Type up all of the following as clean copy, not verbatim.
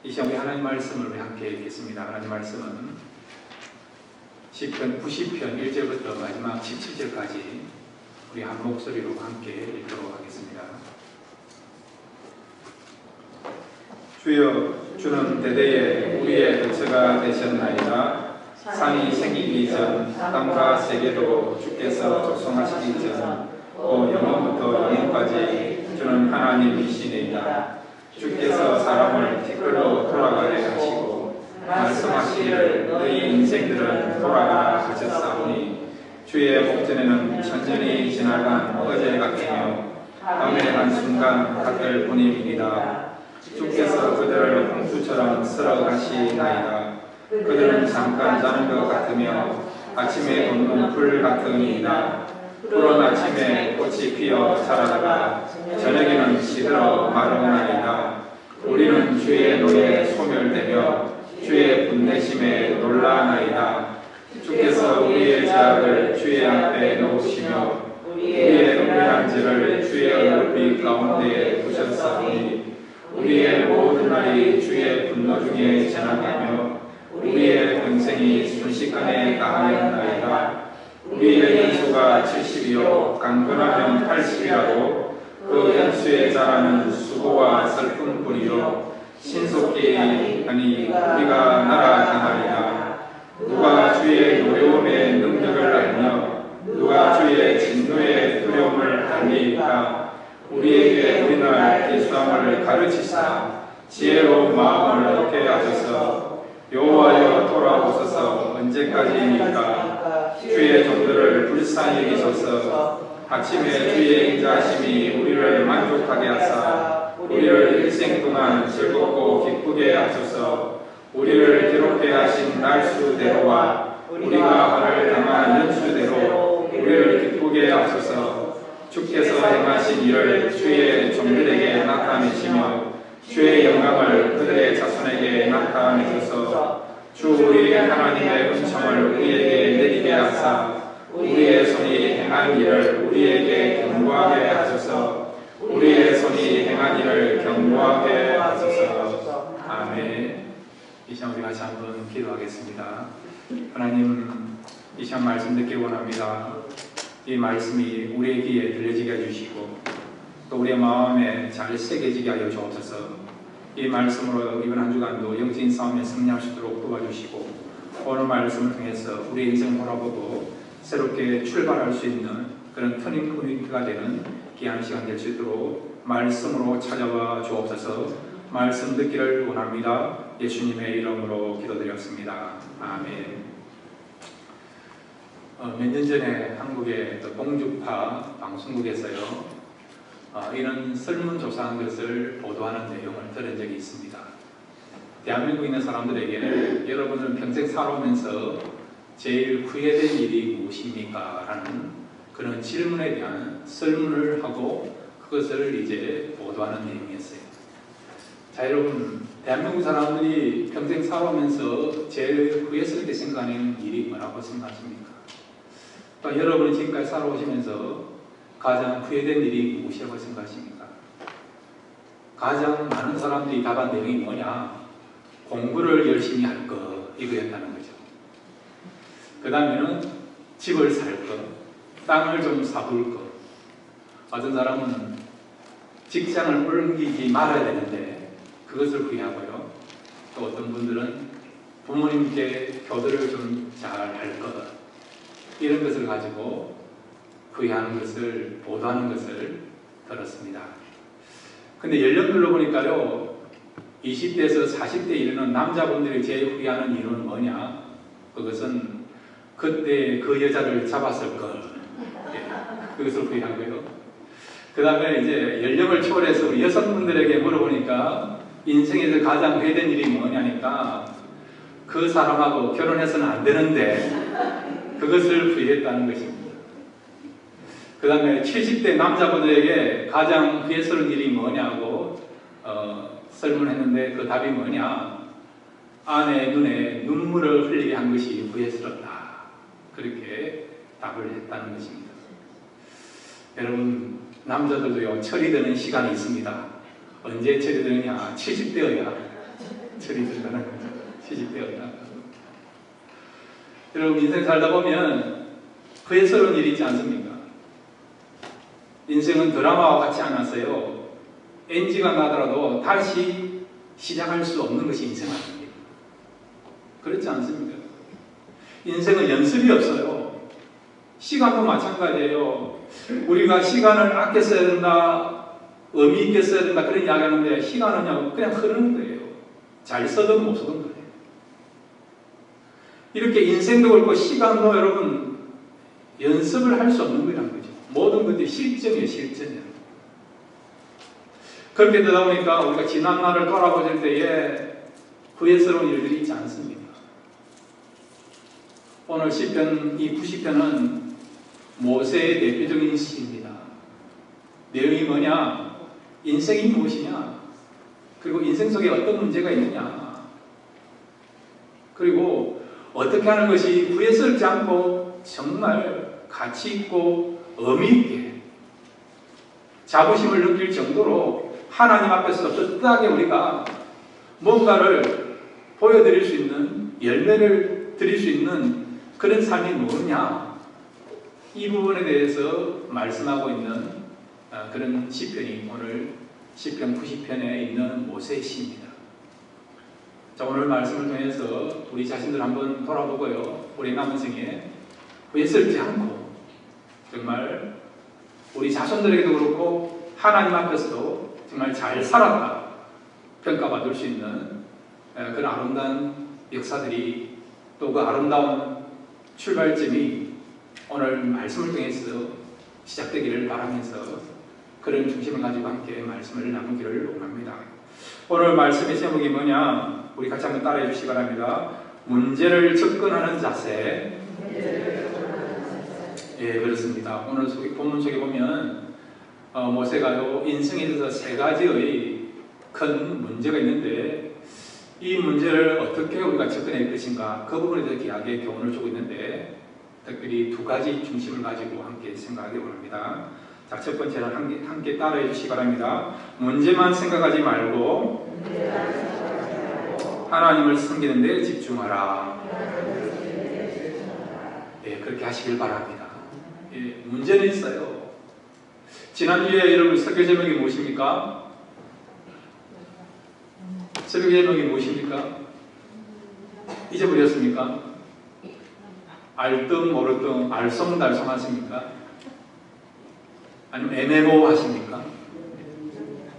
이 시간 우리 하나님 말씀을 우리 함께 읽겠습니다. 하나님 말씀은 시편 90편 1절부터 마지막 17절까지 우리 한 목소리로 함께 읽도록 하겠습니다. 주여, 주는 대대에 우리의 거처가 되셨나이다. 산이 생기기 전 땅과 세계도 주께서 조성하시기 전 영원부터 영원까지 주는 하나님이시니이다. 주께서 사람을 티끌로 돌아가게 하시고 말씀하시기를 너희 인생들은 돌아가라 하셨사오니 주의 목전에는 천년이 지나간 어제 같으며 밤의 한순간 같을 뿐입니다. 주께서 그들을 홍수처럼 쓸어 가시나이다. 그들은 잠깐 자는 것 같으며 아침에 돋는 풀 같으니이다. 푸른 아침에 꽃이 피어 자라다가 저녁에는 시들어 마르나이다. 우리는 주의 노래에 소멸되며 주의 분내심에 놀라나이다. 주께서 우리의 죄악을 주의 앞에 놓으시며 우리의 은밀한 죄를 주의 얼굴빛 가운데에 두셨사오니 우리의 모든 날이 주의 분노 중에 지나가며 우리의 평생이 순식간에 다하였나이다. 우리의 연수가 70이요 강건하면 80이라도 그 연수에 자라는 수고와 슬픔뿐이요 신속히 아니 우리가 날아가나이다. 누가 주의 노여움의 능력을 알며 누가 주의 진노의 두려움을 알리이까. 우리에게 우리날 기수함을 가르치사 지혜로운 마음을 얻게 하소서. 여호와여 돌아오소서. 언제까지입니까? 주의 종들을 불쌍히 여기소서. 아침에 주의 인자하심이 우리를 만족하게 하사 우리를 일생 동안 즐겁고 기쁘게 하소서. 우리를 괴롭게 하신 날수대로와 우리가 벌을 당한 연수대로 우리를 기쁘게 하소서. 주께서 행하신 일을 주의 종들에게 나타내시며 주의 영광을 그들의 자손에게 나타내소서. 주 우리 하나님의 은총을 우리에게 내리게 하사 우리의 손이 행한 일을 우리에게 경고하게 하소서. 우리의 손이 행한 일을 경고하게 하소서. 아멘. 이 시간 우리 같이 한번 기도하겠습니다. 하나님, 이 시간 말씀 듣기 원합니다. 이 말씀이 우리의 귀에 들려지게 해주시고 또 우리의 마음에 잘 새겨지게 하여 주옵소서. 이 말씀으로 이번 한 주간도 영적인 싸움에 승리할 수 있도록 도와주시고 오늘 말씀을 통해서 우리의 인생을 돌아보고 새롭게 출발할 수 있는 그런 터닝 포인트가 되는 귀한 시간 될 수 있도록 말씀으로 찾아와 주옵소서. 말씀 듣기를 원합니다. 예수님의 이름으로 기도드렸습니다. 아멘. 몇 년 전에 한국의 공주파 방송국에서요 이런 설문조사한 것을 보도하는 내용을 들은 적이 있습니다. 대한민국에 있는 사람들에게 여러분은 평생 살아오면서 제일 후회된 일이 무엇입니까? 라는 그런 질문에 대한 설문을 하고 그것을 이제 보도하는 내용이었어요. 자, 여러분, 대한민국 사람들이 평생 살아오면서 제일 후회스럽게 생각하는 일이 뭐라고 생각하십니까? 그러니까 여러분이 지금까지 살아오시면서 가장 후회된 일이 무엇이라고 생각하십니까? 가장 많은 사람들이 답한 내용이 뭐냐? 공부를 열심히 할 것, 이거였다는 거죠. 그 다음에는 집을 살 것, 땅을 좀 사둘 것. 어떤 사람은 직장을 옮기지 말아야 되는데 그것을 후회하고요. 또 어떤 분들은 부모님께 교도를 좀 잘 할 것. 이런 것을 가지고 후회하는 것을 보도하는 것을 들었습니다. 근데 연령별로 보니까요 20대에서 40대 이르는 남자분들이 제일 후회하는 이유는 뭐냐? 그것은 그때 그 여자를 잡았을 걸. 그것을 후회하고요. 그 다음에 이제 연령을 초월해서 우리 여성분들에게 물어보니까 인생에서 가장 후회된 일이 뭐냐니까 그 사람하고 결혼해서는 안 되는데 그것을 후회했다는 것입니다. 그 다음에 70대 남자분들에게 가장 후회스러운 일이 뭐냐고 설문했는데 그 답이 뭐냐? 아내의 눈에 눈물을 흘리게 한 것이 후회스럽다. 그렇게 답을 했다는 것입니다. 여러분, 남자들도요 철이 드는 시간이 있습니다. 언제 철이 드느냐? 70대여야 철이 들어가는 거죠. 시집되었다. 여러분 인생 살다 보면 후회스러운 일이 있지 않습니까? 인생은 드라마와 같지 않았어요. NG가 나더라도 다시 시작할 수 없는 것이 인생 아닙니까? 그렇지 않습니까? 인생은 연습이 없어요. 시간도 마찬가지예요. 우리가 시간을 아껴 써야 된다, 의미 있게 써야 된다 그런 이야기 하는데 시간은요 그냥 흐르는 거예요. 잘 써든 못 써든 거예요. 이렇게 인생도 그렇고 시간도 여러분 연습을 할 수 없는 거라는 거죠. 모든 것들이 실전이에요. 실전이에요. 그렇게 되다 보니까 우리가 지난 날을 돌아보실 때에 후회스러운 일들이 있지 않습니까? 오늘 시편, 이 90편은 모세의 대표적인 시입니다. 내용이 뭐냐? 인생이 무엇이냐? 그리고 인생 속에 어떤 문제가 있느냐? 그리고 어떻게 하는 것이 후회스럽지 않고 정말 가치 있고 의미 있게 자부심을 느낄 정도로 하나님 앞에서 떳떳하게 우리가 뭔가를 보여드릴 수 있는, 열매를 드릴 수 있는 그런 삶이 뭐냐? 이 부분에 대해서 말씀하고 있는 그런 시편이 오늘 시편 90편에 있는 모세의 시입니다. 자, 오늘 말씀을 통해서 우리 자신들 한번 돌아보고요. 우리 남은 생에 후회스럽지 않고 정말 우리 자손들에게도 그렇고 하나님 앞에서도 정말 잘 살았다 평가받을 수 있는 그런 아름다운 역사들이 또 그 아름다운 출발점이 오늘 말씀을 통해서 시작되기를 바라면서 그런 중심을 가지고 함께 말씀을 나누기를 원합니다. 오늘 말씀의 제목이 뭐냐? 우리 같이 한번 따라해 주시기 바랍니다. 문제를 접근하는 자세. 예, 그렇습니다. 오늘 본문 속에 보면 모세가요 인생에 있어서 세 가지의 큰 문제가 있는데 이 문제를 어떻게 우리가 접근할 것인가 그 부분에 대해서 이야기의 교훈을 주고 있는데 특별히 두 가지 중심을 가지고 함께 생각하기 원합니다. 자, 첫 번째는 함께 따라해 주시기 바랍니다. 문제만 생각하지 말고 하나님을 섬기는 데 집중하라. 예, 그렇게 하시길 바랍니다. 예, 문제는 있어요. 지난주에 여러분 설교 제목이 무엇입니까? 설교 제목이 무엇입니까? 잊어버렸습니까? 알등 모르등 알쏭달쏭 하십니까? 아니면 애매모 하십니까?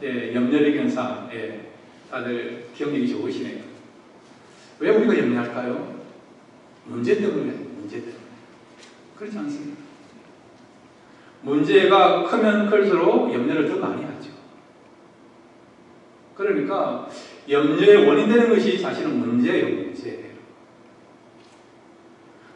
예, 염려의 견사. 예, 다들 기억력이 좋으시네요. 왜 우리가 염려할까요? 문제 때문에, 문제 때문에. 그렇지 않습니까? 문제가 크면 클수록 염려를 더 많이 하죠. 그러니까 염려의 원인 되는 것이 사실은 문제예요, 문제.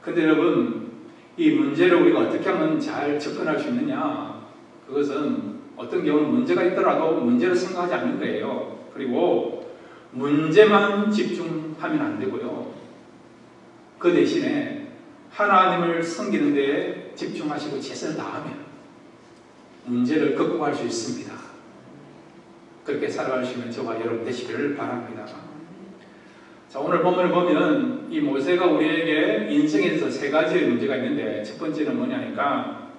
근데 여러분, 이 문제를 우리가 어떻게 하면 잘 접근할 수 있느냐? 그것은 어떤 경우는 문제가 있더라도 문제를 생각하지 않는 거예요. 그리고 문제만 집중하면 안 되고요. 그 대신에 하나님을 섬기는 데 집중하시고 최선을 다하면 문제를 극복할 수 있습니다. 그렇게 살아가시면 저와 여러분 되시기를 바랍니다. 자, 오늘 본문을 보면 이 모세가 우리에게 인생에서 세 가지의 문제가 있는데 첫 번째는 뭐냐니까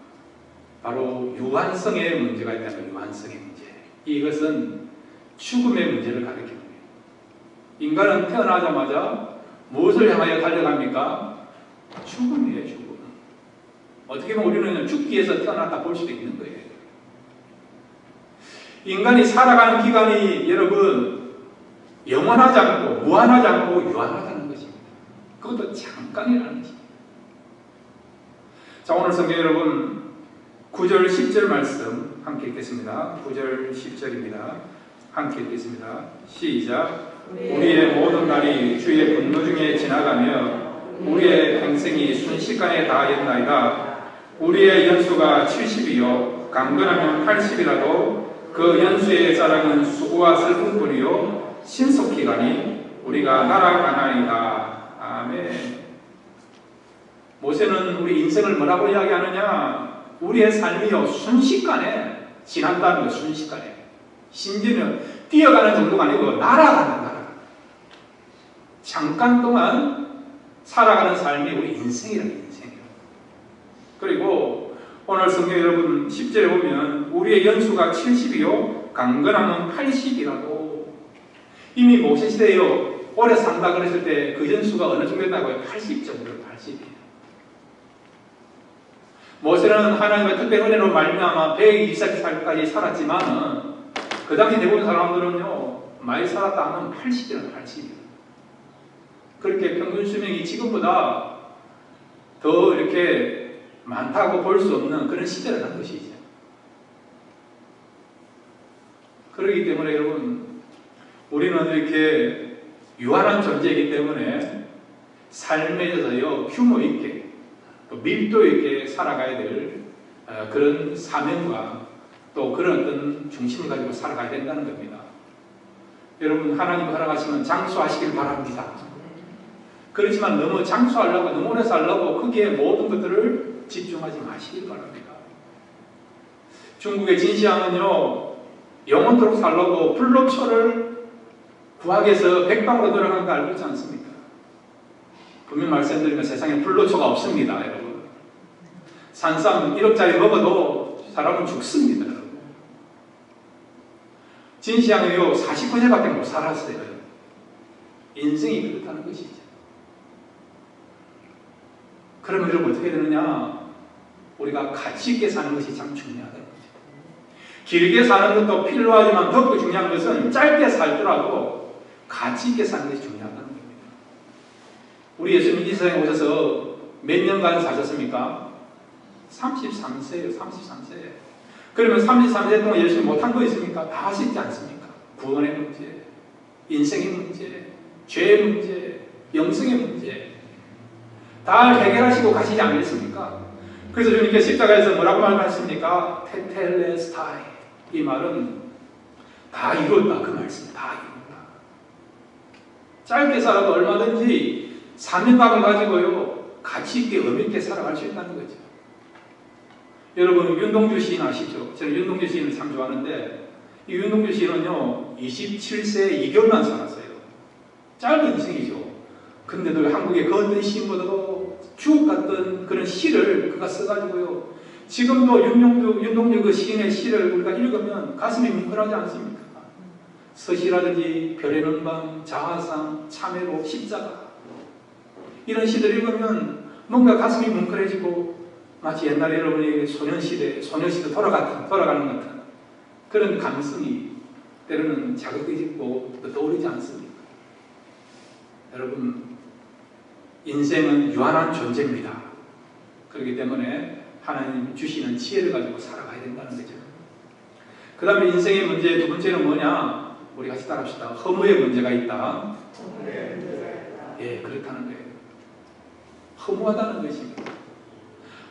바로 유한성의 문제가 있다는 유한성의 문제. 이것은 죽음의 문제를 가리키는 거예요. 인간은 태어나자마자 무엇을 향하여 달려갑니까? 죽음이에요, 죽음. 어떻게 보면 우리는 죽기 위해서 태어났다 볼 수도 있는 거예요. 인간이 살아가는 기간이 여러분 영원하지 않고 무한하지 않고 유한하다는 것입니다. 그것도 잠깐이라는 것입니다. 자, 오늘 성경 여러분 9절 10절 말씀 함께 읽겠습니다. 9절 10절입니다. 함께 읽겠습니다. 시작. 우리의 모든 날이 주의 분노 중에 지나가며 우리의 평생이 순식간에 다하였나이다. 우리의 연수가 70이요 강건하면 80이라도 그 연수의 자랑은 수고와 슬픔뿐이요 신속히 가니 우리가 날아가나이다. 아멘. 모세는 우리 인생을 뭐라고 이야기하느냐? 우리의 삶이요 순식간에 지난다는 거. 순식간에. 심지어는 뛰어가는 정도가 아니고 날아가는. 잠깐 동안 살아가는 삶이 우리 인생이라는 인생이에요. 그리고 오늘 성경 여러분 10절에 보면 우리의 연수가 70이요 강건함은 80이라고. 이미 모세시대에요 오래 산다 그랬을 때 그 연수가 어느 정도 됐다고요? 80 정도로 80이에요. 모세는 하나님의 특별한 은혜로 말미암아 120살까지 살았지만 그 당시 대부분 사람들은요 많이 살았다 하면 80이라는 80이에요. 그렇게 평균 수명이 지금보다 더 이렇게 많다고 볼 수 없는 그런 시대라는 것이죠. 그렇기 때문에 여러분 우리는 이렇게 유한한 존재이기 때문에 삶에 있어서요 규모 있게 또 밀도 있게 살아가야 될 그런 사명과 또 그런 어떤 중심을 가지고 살아가야 된다는 겁니다. 여러분 하나님 허락하시면 장수하시길 바랍니다. 그렇지만 너무 장수하려고 너무 오래 살려고 거기에 모든 것들을 집중하지 마시길 바랍니다. 중국의 진시황은요 영원토록 살려고 불로초를 구하기에서 백방으로 들어간 거 알고 있지 않습니까? 분명 말씀드리면 세상에 불로초가 없습니다. 여러분 산삼 1억짜리 먹어도 사람은 죽습니다. 여러분. 진시황이요 49세밖에 못 살았어요. 인생이 그렇다는 것이죠. 그러면 여러분 어떻게 되느냐? 우리가 가치 있게 사는 것이 참 중요하다는 거죠. 길게 사는 것도 필요하지만 더욱더 중요한 것은 짧게 살더라도 가치 있게 사는 것이 중요하다는 겁니다. 우리 예수님 이 세상에 오셔서 몇 년간 사셨습니까? 33세예요. 33세. 그러면 33세 동안 예수님 못한 거 있습니까? 다 하시지 않습니까? 구원의 문제, 인생의 문제, 죄의 문제, 영생의 문제 다 해결하시고 가시지 않겠습니까? 그래서 주님께 십자가에서 뭐라고 말씀하십니까? 테텔레스타이. 이 말은 다 이뤘다 그 말씀. 다 이뤘다. 짧게 살아도 얼마든지 사명감을 가지고요 가치 있게 의미 있게 살아갈 수 있다는 거죠. 여러분 윤동주 시인 아시죠? 저는 윤동주 시인을 참 좋아하는데 이 윤동주 시인은요 27세 2개월만 살았어요. 짧은 인생이죠. 근데도 한국의 그 어떤 시인보다도 주옥 같던 그런 시를 그가 써가지고요 지금도 윤동주 그 시인의 시를 우리가 읽으면 가슴이 뭉클하지 않습니까? 서시라든지 별의 눈 밤, 자화상, 참회로, 십자가 이런 시들 읽으면 뭔가 가슴이 뭉클해지고 마치 옛날에 여러분이 소년시대 돌아가는 것 같은 그런 감성이 때로는 자극되고 떠오르지 않습니까? 여러분 인생은 유한한 존재입니다. 그렇기 때문에 하나님 주시는 지혜를 가지고 살아가야 된다는 거죠. 그 다음에 인생의 문제 두 번째는 뭐냐? 우리 같이 따라합시다. 허무의 문제가 있다. 예, 그렇다는 거예요. 허무하다는 것입니다.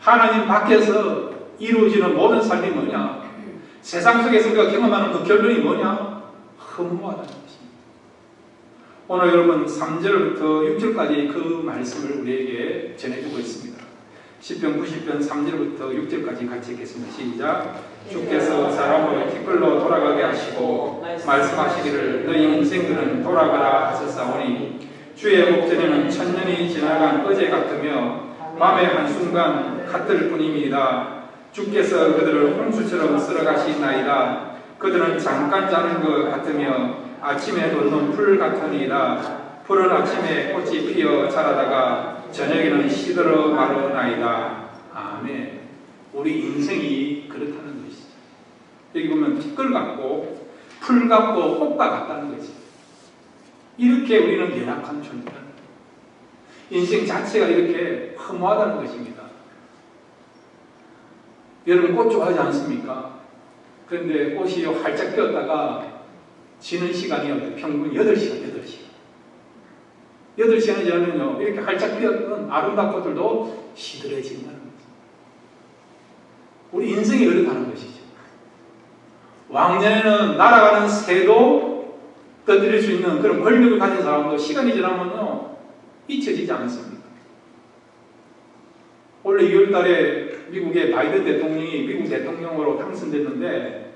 하나님 밖에서 이루어지는 모든 삶이 뭐냐? 세상 속에서 우리가 경험하는 그 결론이 뭐냐? 허무하다는 것입니다. 오늘 여러분 3절부터 6절까지 그 말씀을 우리에게 전해주고 있습니다. 10편 90편 3절부터 6절까지 같이 읽겠습니다. 시작. 주께서 사람을 티끌로 돌아가게 하시고 말씀하시기를 너희 인생들은 돌아가라 하셨사오니 주의 목전에는 천년이 지나간 어제 같으며 밤의 한순간 같을 뿐입니다. 주께서 그들을 홍수처럼 쓸어가시나이다. 그들은 잠깐 자는 것 같으며 아침에 돋는 풀 같으니이다. 푸른 아침에 꽃이 피어 자라다가 저녁에는 시들어 마르나이다. 아멘. 우리 인생이 그렇다는 것이죠. 여기 보면 티끌 같고 풀 같고 꽃과 같다는 거지. 이렇게 우리는 연약한 존재다. 인생 자체가 이렇게 허무하다는 것입니다. 여러분 꽃 좋아하지 않습니까? 그런데 꽃이 활짝 피었다가 지는 시간이 평균 8시간. 8시간이 지나면요 이렇게 활짝 피었던 아름다운 꽃들도 시들해진다는 거죠. 우리 인생이 그렇다는 것이죠. 왕년에는 날아가는 새도 떠들일 수 있는 그런 권력을 가진 사람도 시간이 지나면요 잊혀지지 않습니다. 원래 2월 달에 미국의 바이든 대통령이 미국 대통령으로 당선됐는데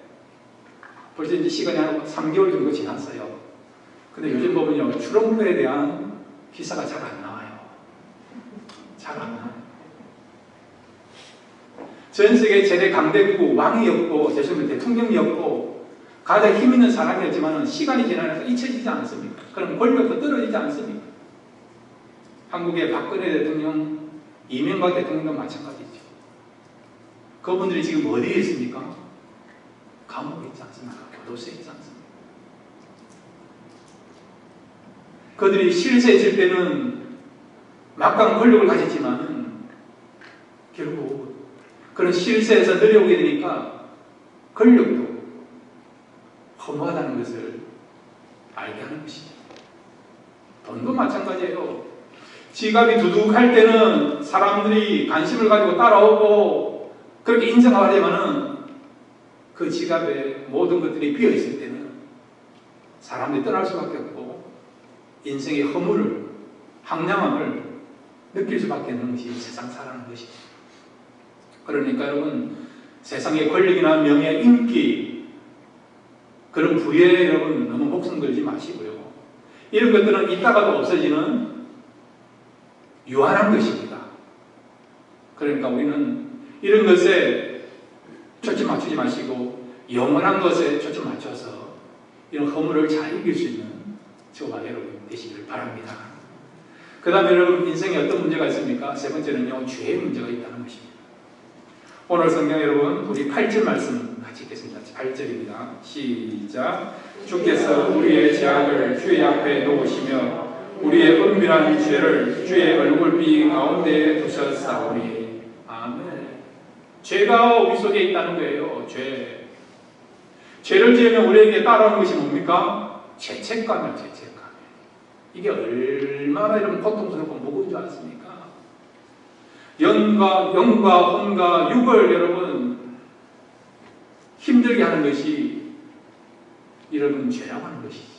벌써 이제 시간이 한 3개월 정도 지났어요. 근데 요즘 보면요 트럼프에 대한 기사가 잘 안 나와요. 잘 안 나와요. 전 세계 최대 강대국 왕이었고, 죄송합니다, 대통령이었고, 가장 힘 있는 사람이었지만 시간이 지나면서 잊혀지지 않습니까? 그럼 권력도 떨어지지 않습니까? 한국의 박근혜 대통령, 이명박 대통령도 마찬가지죠. 그분들이 지금 어디에 있습니까? 감옥에 있지 않습니까? 교도소에 있지 않습니까? 그들이 실세했을 때는 막강한 권력을 가졌지만 결국 그런 실세에서 내려오게 되니까 권력도 허무하다는 것을 알게 하는 것이죠. 돈도 마찬가지예요. 지갑이 두둑할 때는 사람들이 관심을 가지고 따라오고 그렇게 인정하려면은 그 지갑에 모든 것들이 비어있을 때는 사람들이 떠날 수밖에 없고 인생의 허물을, 황량함을 느낄 수밖에 없는 것이 세상 살아가는 것이죠. 그러니까 여러분, 세상의 권력이나 명예, 인기, 그런 부에 여러분 너무 목숨 걸지 마시고요. 이런 것들은 있다가도 없어지는 유한한 것입니다. 그러니까 우리는 이런 것에 초점 맞추지 마시고 영원한 것에 초점 맞춰서 이런 허물을 잘 이길 수 있는 저와 여러분 되시길 바랍니다. 그 다음에 여러분, 인생에 어떤 문제가 있습니까? 세 번째는요, 죄의 문제가 있다는 것입니다. 오늘 성경 여러분, 우리 8절 말씀 같이 읽겠습니다. 8절입니다. 시작. 주께서 우리의 죄악을 주의 앞에 놓으시며 우리의 은밀한 죄를 주의 얼굴빛 가운데에 두셨사오니. 아멘. 죄가 우리 속에 있다는 거예요. 죄를 지으면 우리에게 따라오는 것이 뭡니까? 죄책감이에요. 죄책감. 이게 얼마나 여러분 고통스럽고 무거운 줄 아십니까? 영과 혼과 육을 여러분 힘들게 하는 것이 여러분 죄라고 하는 것이지.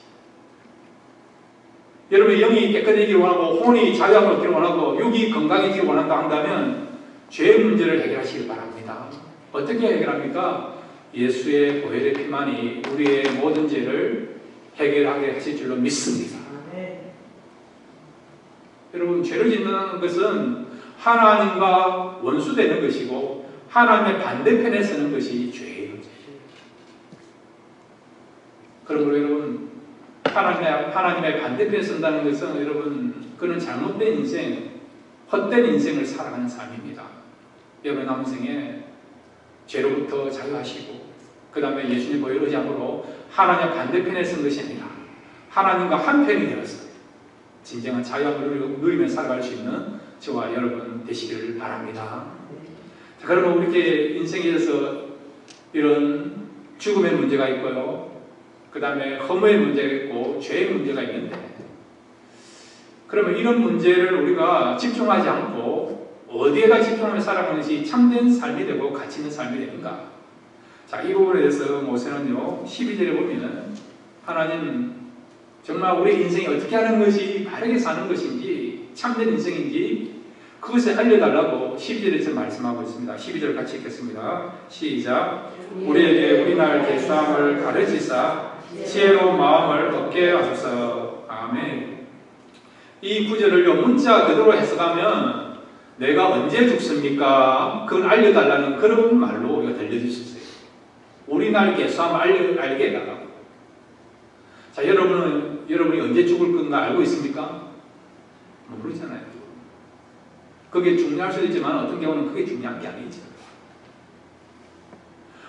여러분 영이 깨끗해지기 원하고 혼이 자유함을 얻기를 원하고 육이 건강해지기 원한다 한다면 죄의 문제를 해결하시길 바랍니다. 어떻게 해결합니까? 예수의 보혈의 피만이 우리의 모든 죄를 해결하게 하실 줄로 믿습니다. 여러분, 죄를 짓는 것은 하나님과 원수되는 것이고 하나님의 반대편에 서는 것이 죄예요. 그러므로 여러분, 하나님의 반대편에 선다는 것은 여러분, 그는 잘못된 인생, 헛된 인생을 살아가는 삶입니다. 여러분 남은 생에 죄로부터 자유하시고 그 다음에 예수님 보혈 의지함으로 하나님 반대편에 선 것이 아니라 하나님과 한편이 되어서 진정한 자유함을 누리며 살아갈 수 있는 저와 여러분 되시기를 바랍니다. 자, 그러면 우리 인생에 있어서 이런 죽음의 문제가 있고요. 그 다음에 허무의 문제가 있고 죄의 문제가 있는데, 그러면 이런 문제를 우리가 집중하지 않고 어디에다 집중하며 살아가는 것이 참된 삶이 되고 가치 있는 삶이 되는가? 자, 이 부분에 대해서 모세는요 12절에 보면 하나님 정말 우리 인생이 어떻게 하는 것이 바르게 사는 것인지 참된 인생인지 그것을 알려달라고 12절에서 말씀하고 있습니다. 12절 같이 읽겠습니다. 시작. 우리에게 우리날 계수함을 가르치사 지혜로운 마음을 얻게 하소서. 아멘. 이 구절을요 문자 그대로 해석하면 내가 언제 죽습니까? 그걸 알려달라는 그런 말로 우리가 들려주셨어요. 우리날 계수함을 알게 해달라고. 자, 여러분이 언제 죽을 건가 알고 있습니까? 모르잖아요. 그게 중요할 수도 있지만 어떤 경우는 그게 중요한 게 아니죠.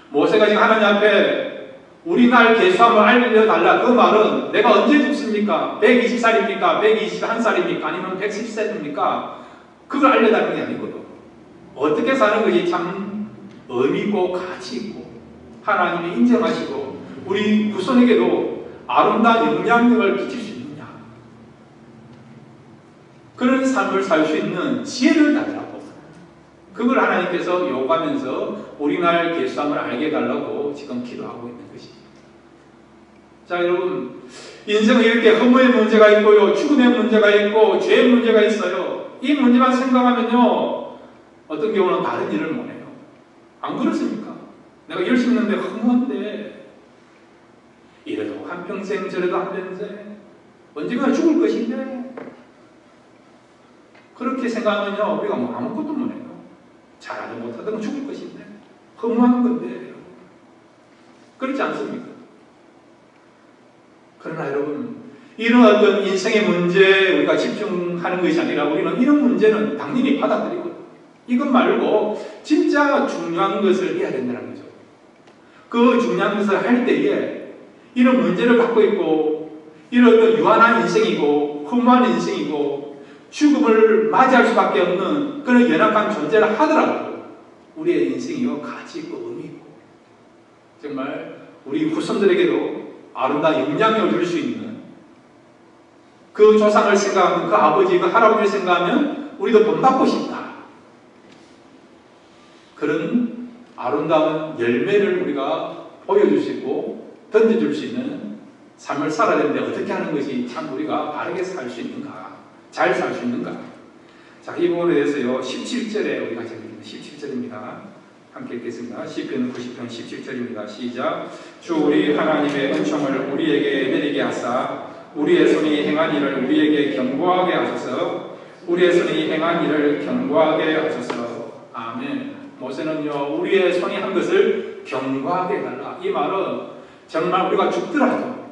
모세가 지금 하나님 앞에 우리날 계수함을 알려달라. 그 말은 내가 언제 죽습니까? 120살입니까? 121살입니까? 아니면 110세입니까? 그걸 알려달라는 게 아니거든. 어떻게 사는 것이 참 의미 있고 가치 있고 하나님이 인정하시고 우리 후손에게도 아름다운 영향력을 끼칠 수 있느냐, 그런 삶을 살 수 있는 지혜를 달라고, 그걸 하나님께서 요구하면서 우리날 계수함을 알게 해달라고 지금 기도하고 있는 것입니다. 자, 여러분, 인생은 이렇게 허무의 문제가 있고요, 죽음의 문제가 있고 죄의 문제가 있어요. 이 문제만 생각하면요 어떤 경우는 다른 일을 못해요. 안 그렇습니까? 내가 열심히 했는데 허무한데 이래도 한평생 저래도 한평생 언젠가 죽을 것인데 그렇게 생각하면요, 우리가 뭐 아무것도 못해요. 잘하든 못하든 죽을 것인데, 허무한 건데, 그렇지 않습니까? 그러나 여러분, 이런 어떤 인생의 문제에 우리가 집중하는 것이 아니라 우리는 이런 문제는 당연히 받아들이고, 이것 말고 진짜 중요한 것을 해야 된다는 거죠. 그 중요한 것을 할 때에 이런 문제를 갖고 있고, 이런 어떤 유한한 인생이고, 허무한 인생이고, 죽음을 맞이할 수밖에 없는 그런 연약한 존재를 하더라도 우리의 인생이요, 가치 있고 의미 있고, 정말 우리 후손들에게도 아름다운 영향을 줄 수 있는, 그 조상을 생각하면, 그 아버지, 그 할아버지를 생각하면 우리도 본받고 싶다. 그런 아름다운 열매를 우리가 보여줄 수 있고 던져줄 수 있는 삶을 살아야 되는데, 어떻게 하는 것이 참 우리가 바르게 살 수 있는가, 잘 살 수 있는가. 자, 이 부분에 대해서요, 17절에 우리가 지금 17절입니다. 함께 읽겠습니다. 시편 90편 17절입니다. 시작. 주 우리 하나님의 은총을 우리에게 내리게 하사 우리의 손이 행한 일을 우리에게 경고하게 하소서. 우리의 손이 행한 일을 경고하게 하소서. 아멘. 모세는요, 우리의 손이 한 것을 경고하게 해달라. 이 말은 정말 우리가 죽더라도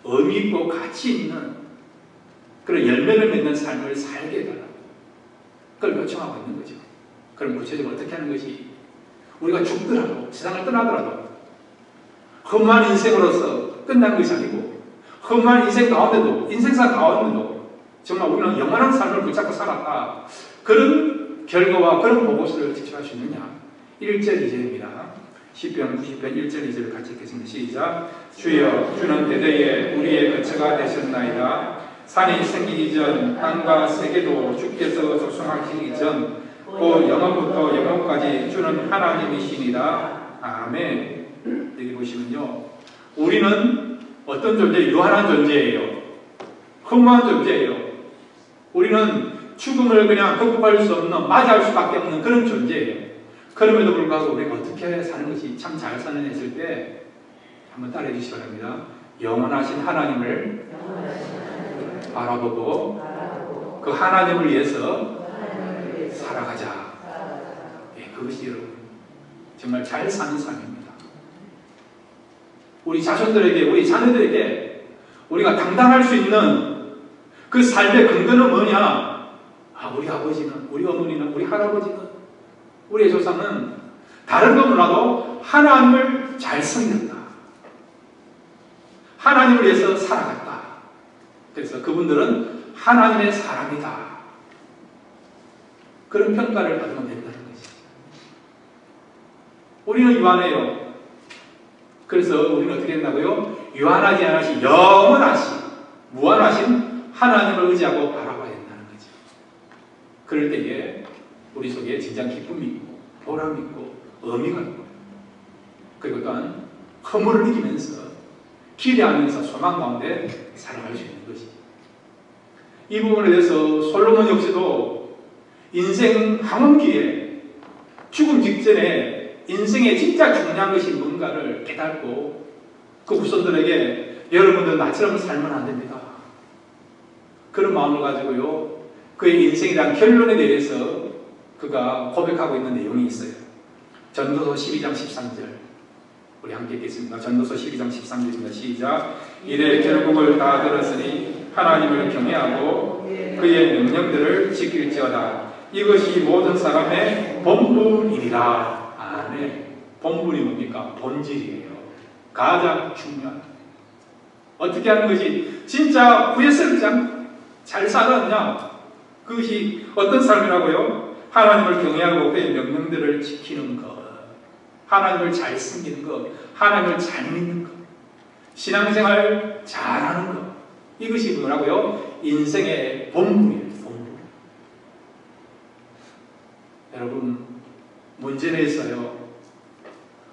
의미 있고 가치 있는 그런 열매를 맺는 삶을 살게 해달라. 그걸 요청하고 있는 거죠. 그럼 구체적으로 어떻게 하는 것이, 우리가 죽더라도, 세상을 떠나더라도 험한 인생으로서 끝난 것이 아니고, 험한 인생 가운데도, 인생사 가운데도 정말 우리는 영원한 삶을 붙잡고 살았다. 그런 결과와 그런 보고서를 제출할 수 있느냐. 1절 2절입니다. 시편 90편 1절 2절 같이 읽겠습니다. 시작. 주여, 주는 대대에 우리의 거처가 되셨나이다. 산이 생기기 전 땅과 세계도 주께서 조성하시기 전 곧 영원부터 영원까지 주는 하나님이시니라. 아멘. 여기 보시면요, 우리는 어떤 존재? 유한한 존재예요. 허무한 존재예요. 우리는 죽음을 그냥 극복할 수 없는, 맞이할 수밖에 없는 그런 존재예요. 그럼에도 불구하고 우리가 어떻게 사는 것이 참 잘 사는 했을 때 한번 따라해 주시기 바랍니다. 영원하신 하나님을 바라보고 그 하나님을 위해서 살아가자. 예, 그것이 여러분 정말 잘 사는 삶입니다. 우리 자손들에게, 우리 자녀들에게 우리가 당당할 수 있는 그 삶의 근거는 뭐냐? 아, 우리 아버지는, 우리 어머니는, 우리 할아버지는, 우리의 조상은 다른 거 몰라도 하나님을 잘 섬겼다. 하나님을 위해서 살아갔다. 그래서 그분들은 하나님의 사람이다. 그런 평가를 받으면 된다는 것이죠. 우리는 유한해요. 그래서 우리는 어떻게 된다고요? 유한하지 않으신, 영원하신, 무한하신 하나님을 의지하고 바라봐야 된다는 거죠. 그럴 때에 우리 속에 진짜 기쁨이 있고 보람이 있고 의미가 있고, 그리고 또한 허물을 이기면서 기대하면서 소망 가운데 살아갈 수 있는 것이. 이 부분에 대해서 솔로몬 역시도 인생 항원기에 죽음 직전에 인생의 진짜 중요한 것이 뭔가를 깨닫고 그 후손들에게 여러분들 나처럼 살면 안 됩니다. 그런 마음을 가지고요, 그의 인생에 대한 결론에 대해서 그가 고백하고 있는 내용이 있어요. 전도서 12장 13절 우리 함께 읽겠습니다. 전도서 12장 13절입니다. 시작. 이래 결국을 다 들었으니 하나님을 경외하고 그의 명령들을 지킬지어다. 이것이 모든 사람의 본분이니라. 아멘. 본분이 뭡니까? 본질이에요. 가장 중요한. 어떻게 하는 것이 진짜 후회스럽지 않고 잘 살았냐? 그것이 어떤 삶이라고요? 하나님을 경외하고 그의 명령들을 지키는 것, 하나님을 잘 섬기는 것, 하나님을 잘 믿는 것, 신앙생활 잘하는 것, 이것이 뭐라고요? 인생의 본분이에요. 본분. 여러분, 문제는 있어요.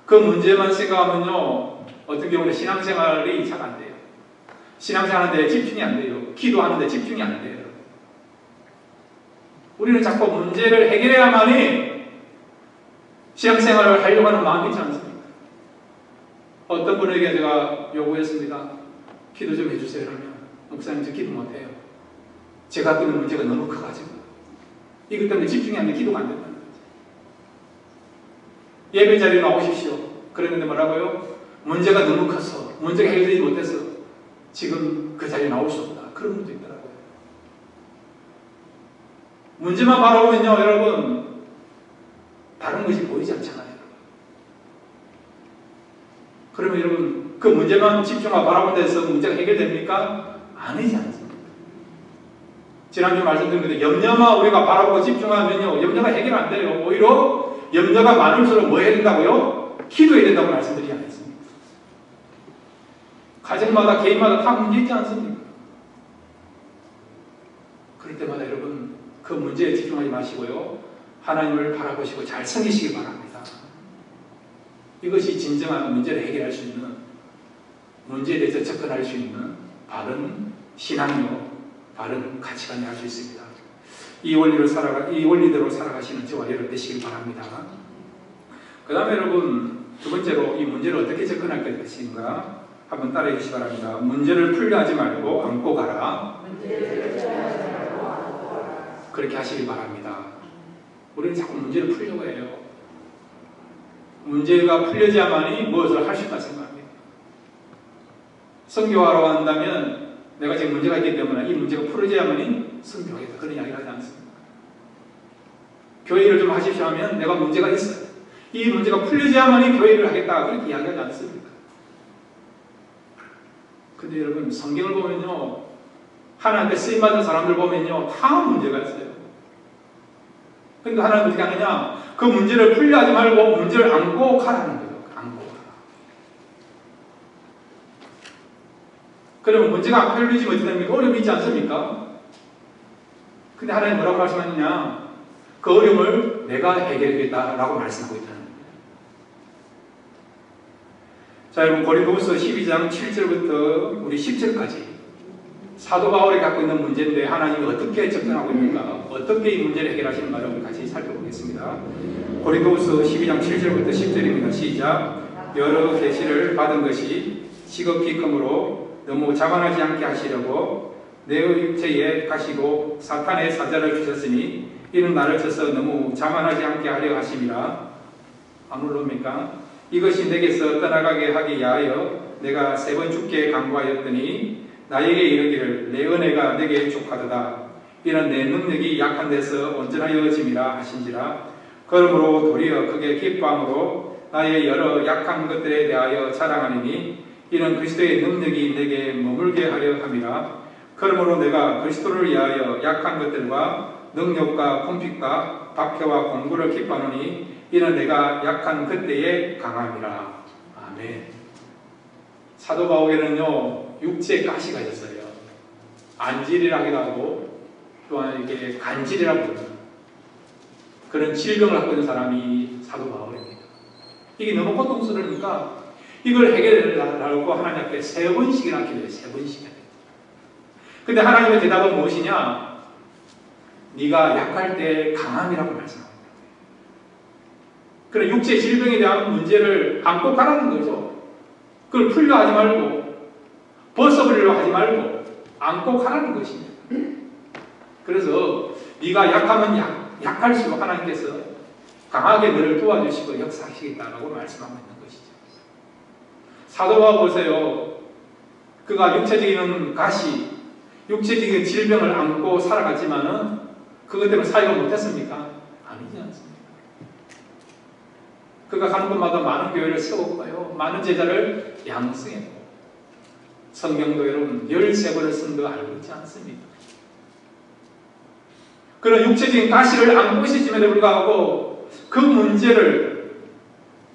그 문제만 생각하면요, 어떤 경우는 신앙생활이 잘 안 돼요. 신앙생활하는데 집중이 안 돼요. 기도하는데 집중이 안 돼요. 우리는 자꾸 문제를 해결해야만이 신앙생활을 하려고 하는 마음이 있지 않습니까? 어떤 분에게 제가 요구했습니다. 기도 좀 해주세요. 그러면 목사님 저 기도 못해요. 제가 갖고 있는 문제가 너무 커가지고 이것 때문에 집중이 안 돼 기도가 안 된다는 거죠. 예배 자리에 나오십시오. 그랬는데 뭐라고요? 문제가 너무 커서 문제가 해결되지 못해서 지금 그 자리에 나올 수 없다. 그런 분도 있더라고요. 문제만 바라보면요 여러분 다른 것이 보이지 않잖아요. 그러면 여러분 그 문제만 집중하고 바라본 데서 문제가 해결됩니까? 아니지 않습니까? 지난주 말씀드린 것처럼 염려만 우리가 바라보고 집중하면요 염려가 해결 안 돼요. 오히려 염려가 많을수록 뭐 해야 된다고요? 기도해야 된다고 말씀드리지 않았습니까? 가정마다 개인마다 다 문제 있지 않습니까? 그럴 때마다 여러분 그 문제에 집중하지 마시고요 하나님을 바라보시고 잘 섬기시기 바랍니다. 이것이 진정한 문제를 해결할 수 있는 문제에 대해서 접근할 수 있는 바른 신앙이요 바른 가치관이 할 수 있습니다. 이 원리대로 살아가시는 저와 여러분 되시길 바랍니다. 그 다음에 여러분 두 번째로 이 문제를 어떻게 접근할 것인가 한번 따라해 주시기 바랍니다. 문제를 풀려 하지 말고 안고 가라. 그렇게 하시길 바랍니다. 우리는 자꾸 문제를 풀려고 해요. 문제가 풀려야만이 무엇을 할 수 있다 생각합니다. 선교하러 간다면 내가 지금 문제가 있기 때문에 이 문제가 풀어져야만이 선교하겠다. 그런 이야기를 하지 않습니다. 교회를 좀 하십시오 하면 내가 문제가 있어요. 이 문제가 풀려져야만이 교회를 하겠다. 그렇게 이야기하지 않습니다. 근데 여러분 성경을 보면요 하나님께 쓰임받은 사람들 보면요 다 문제가 있어요. 근데 하나님 어떻게 하느냐 그 문제를 풀려 하지 말고 문제를 안고 가라는 거예요. 안고 가라. 그러면 문제가 안 풀리지면 어떻게 됩니까? 어려움이 있지 않습니까? 근데 하나님 뭐라고 말씀하느냐 그 어려움을 내가 해결하겠다라고 말씀하고 있다는 거예요. 자 여러분 고린도후서 12장 7절부터 우리 10절까지 사도 바울이 갖고 있는 문제인데 하나님이 어떻게 접근하고 있는가 어떻게 이 문제를 해결하시는가를 우리 같이 살펴보겠습니다. 고린도후서 12장 7절부터 10절입니다. 시작. 여러 계시를 받은 것이 지극히 크므로 너무 자만하지 않게 하시려고 내 육체에 가시고 사탄의 사자를 주셨으니 이는 나를 쳐서 너무 자만하지 않게 하려 하심이라. 안 올라옵니까? 이것이 내게서 떠나가게 하기 위하여 내가 3번 죽게 간구하였더니 나에게 이르기를 내 은혜가 내게 족하도다. 이는 내 능력이 약한 데서 온전하여짐이라 하신지라. 그러므로 도리어 크게 기뻐함으로 나의 여러 약한 것들에 대하여 자랑하리니 이는 그리스도의 능력이 내게 머물게 하려 함이라. 그러므로 내가 그리스도를 위하여 약한 것들과 능력과 궁핍과 박해와 공부를 기뻐하노니 이는 내가 약한 그때에 강함이라. 아멘. 사도 바울에는요 육체에 가시가 있었어요. 안질이라기도 하고 또한 이게 간질이라고 부르는 그런 질병을 갖고 있는 사람이 사도 바울입니다. 이게 너무 고통스러우니까 이걸 해결하려고 하나님 앞에 3번씩이나 기도해요. 3번씩이나. 근데 하나님의 대답은 무엇이냐? 네가 약할 때 강함이라고 말씀합니다. 그래 육체 질병에 대한 문제를 안고 가라는 거죠. 그걸 풀려 하지 말고 벗어버리려고 하지 말고 안고 가라는 것입니다. 그래서 네가 약하면 약할수록 하나님께서 강하게 너를 도와주시고 역사하시겠다라고 말씀하고 있는 것이죠. 사도가 보세요. 그가 육체적인 가시, 육체적인 질병을 안고 살아갔지만은 그것 때문에 사역을 못했습니까? 아니지 않습니까? 그가 가는 곳마다 많은 교회를 세웠고요. 많은 제자를 양성했고 성경도 여러분 13권을 쓴 거 알고 있지 않습니까? 그런 육체적인 가시를 안고 있었음에도 불구하고 그 문제를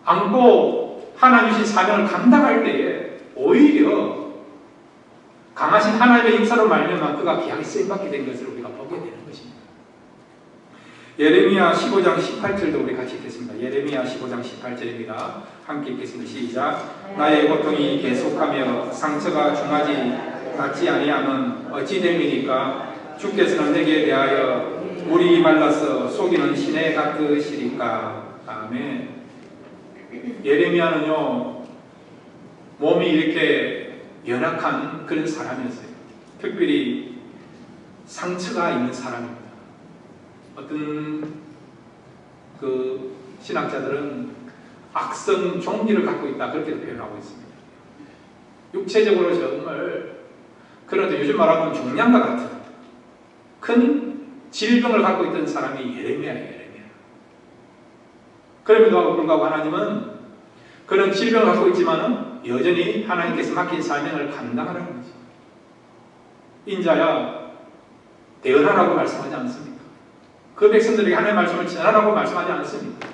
안고 하나님 주신 사명을 감당할 때에 오히려 강하신 하나님의 역사로 말미암아 그가 귀하게 쓰임받게 된 것을 우리가 보게 되는 것입니다. 예레미야 15장 18절도 우리 같이 읽겠습니다. 예레미야 15장 18절입니다. 함께 읽겠습니다. 시작. 나의 고통이 계속하며 상처가 중하지 낫지 아니하면 어찌 됨이니까 주께서는 내게 대하여 물이 말라서 속이는 시내 같으시리까. 아멘. 예레미야는요 몸이 이렇게 연약한 그런 사람이었어요. 특별히 상처가 있는 사람입니다. 어떤 그 신학자들은 악성 종기를 갖고 있다 그렇게 표현하고 있습니다. 육체적으로 정말 그런데 요즘 말하면 종량과 같은 큰 질병을 갖고 있던 사람이 예레미야예요. 그럼에도 불구하고 하나님은 그런 질병을 갖고 있지만은 여전히 하나님께서 맡긴 사명을 감당하라는 거죠. 인자야 대언하라고 말씀하지 않습니까? 그 백성들에게 하나님의 말씀을 전하라고 말씀하지 않습니까?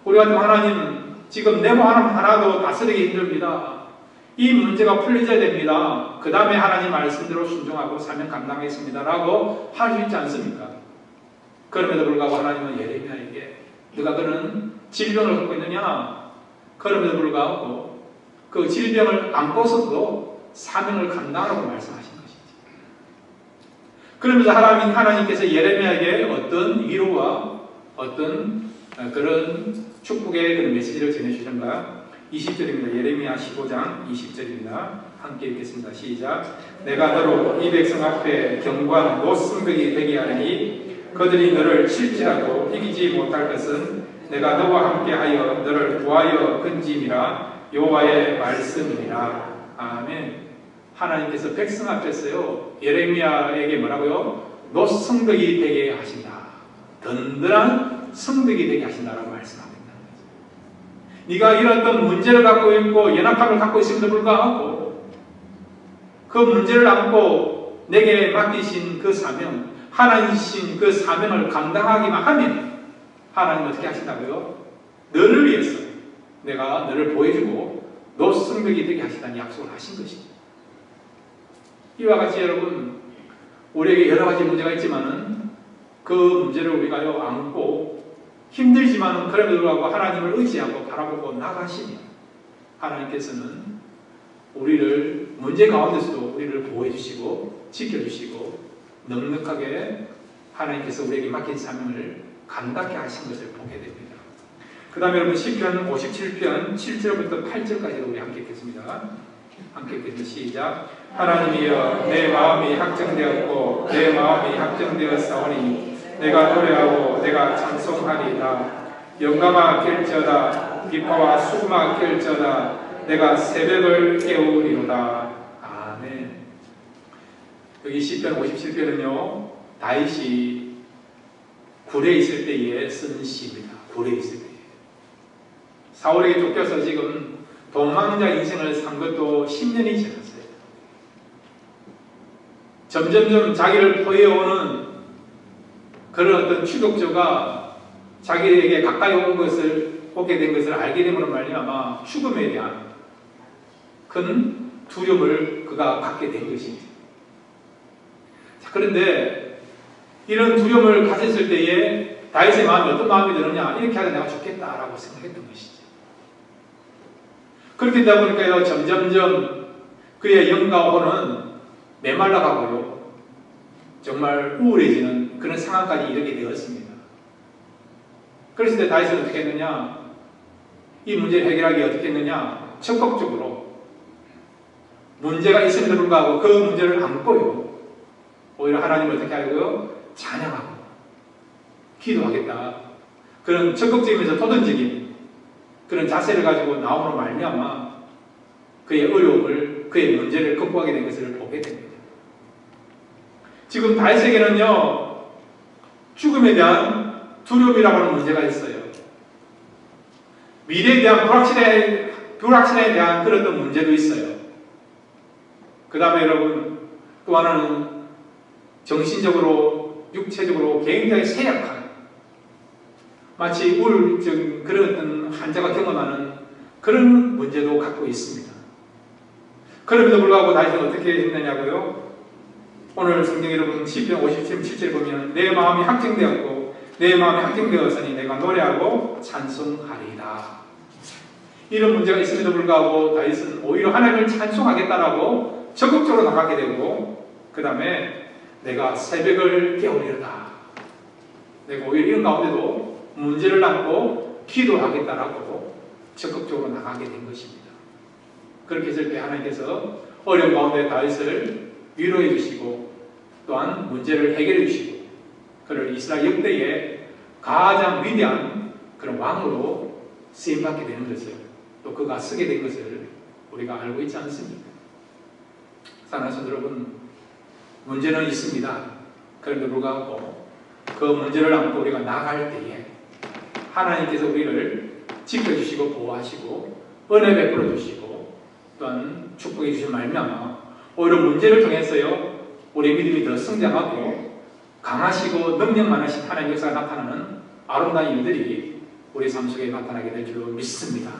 우리 같은 하나님 지금 내모 하나도 다스리기 힘듭니다. 이 문제가 풀려져야 됩니다. 그 다음에 하나님 말씀대로 순종하고 사명 감당하겠습니다 라고 할 수 있지 않습니까? 그럼에도 불구하고 하나님은 예레미야에게 네가 그런 질병을 갖고 있느냐? 그럼에도 불구하고 그 질병을 안고서도 사명을 감당하라고 말씀하신 것이지. 그러면서 하나님께서 예레미야에게 어떤 위로와 어떤 그런 축복의 그런 메시지를 전해주셨는가? 20절입니다. 예레미야 15장 20절입니다. 함께 읽겠습니다. 시작. 내가 너로 이 백성 앞에 견고한 못성벽이 되게 하리니 그들이 너를 칠지라도 이기지 못할 것은 내가 너와 함께하여 너를 구하여 건짐이라 여호와의 말씀이니라. 아멘. 하나님께서 백성 앞에서요 예레미야에게 뭐라고요? 못성벽이 되게 하신다. 든든한 성벽이 되게 하신다라고 말씀합니다. 네가 이런 어떤 문제를 갖고 있고 연약함을 갖고 있음에도 불구하고 그 문제를 안고 내게 맡기신 그 사명, 하나님이신 그 사명을 감당하기만 하면 하나님 어떻게 하신다고요? 너를 위해서 내가 너를 보여주고 너 성벽이 되게 하시다는 약속을 하신 것이죠. 이와 같이 여러분 우리에게 여러 가지 문제가 있지만은 그 문제를 우리가요 안고 힘들지만은 그럼에도 불구하고 하나님을 의지하고 바라보고 나가시면 하나님께서는 우리를 문제 가운데서도 우리를 보호해 주시고 지켜주시고 넉넉하게 하나님께서 우리에게 맡긴 사명을 감당케 하신 것을 보게 됩니다. 그 다음에 여러분 시편 57편 7절부터 8절까지도 우리 함께 읽겠습니다. 함께 읽겠습니다. 시작. 하나님이여 내 마음이 확정되었고 내 마음이 확정되었사오니 내가 노래하고 내가 찬송하리이다. 영광아 깰지어다. 비파와 수금아 깰지어다. 내가 새벽을 깨우리로다. 아멘. 여기 시편 57편은요 다윗이 굴에 있을 때에 쓴 시입니다. 굴에 있을 때 사울에게 쫓겨서 지금 도망자 인생을 산 것도 10년이 지났어요. 점점점 자기를 포위해오는 그런 어떤 추격자가 자기에게 가까이 오게 된 것을 알게 됨으로 말미암아 죽음에 대한 큰 두려움을 그가 갖게 된 것입니다. 자, 그런데 이런 두려움을 가졌을 때에 다윗의 마음이 어떤 마음이 드느냐? 이렇게 하다 내가 죽겠다라고 생각했던 것이죠. 그렇게 되다 보니까요 점점점 그의 영과 혼은 메말라가고요 정말 우울해지는 그런 상황까지 이르게 되었습니다. 그랬을 때 다윗은 어떻게 했느냐? 이 문제를 해결하기 어떻게 했느냐? 적극적으로 문제가 있음에도 불구하고 그 문제를 안고요 오히려 하나님을 어떻게 하고요? 찬양하고 기도하겠다. 그런 적극적이면서 도전적인 그런 자세를 가지고 나옴으로 말미암아 그의 어려움을 그의 문제를 극복하게 된 것을 보게 됩니다. 지금 다윗에게는요 죽음에 대한 두려움이라고 하는 문제가 있어요. 미래에 대한 불확실에 대한 그런 어떤 문제도 있어요. 그 다음에 여러분 또 하나는 정신적으로 육체적으로 굉장히 쇠약한 마치 우울증 그런 어떤 환자가 경험하는 그런 문제도 갖고 있습니다. 그럼에도 불구하고 다윗은 어떻게 했느냐고요? 오늘 성경 여러분 시편 57절 보면 내 마음이 확정되었고 내 마음이 확정되었으니 내가 노래하고 찬송하리이다. 이런 문제가 있음에도 불구하고 다윗은 오히려 하나님을 찬송하겠다라고 적극적으로 나가게 되고 그 다음에 내가 새벽을 깨우리로다. 내가 오히려 이런 가운데도 문제를 안고 기도하겠다라고 적극적으로 나가게 된 것입니다. 그렇게 했을 때 하나님께서 어려운 가운데 다윗을 위로해 주시고 또한 문제를 해결해 주시고 그를 이스라엘 역대의 가장 위대한 그런 왕으로 쓰임받게 되는 것을, 또 그가 쓰게 된 것을 우리가 알고 있지 않습니까? 사랑하는 성도 여러분, 문제는 있습니다. 그런데 불구하고 그 문제를 안고 우리가 나아갈 때에 하나님께서 우리를 지켜주시고 보호하시고 은혜 베풀어 주시고 또한 축복해 주신 말미암아 오히려 문제를 통해서요 우리 믿음이 더 성장하고 강하시고 능력 많으신 하나님의 역사가 나타나는 아름다운 일들이 우리 삶 속에 나타나게 될 줄로 믿습니다.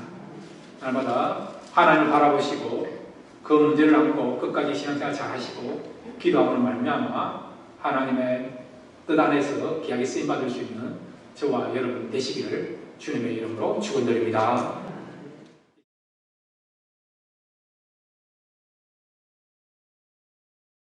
날마다 하나님을 바라보시고 그 문제를 안고 끝까지 신앙생활 잘 하시고 기도함으로 말미암아 하나님의 뜻 안에서 귀하게 쓰임받을 수 있는 저와 여러분 되시기를 주님의 이름으로 축원드립니다.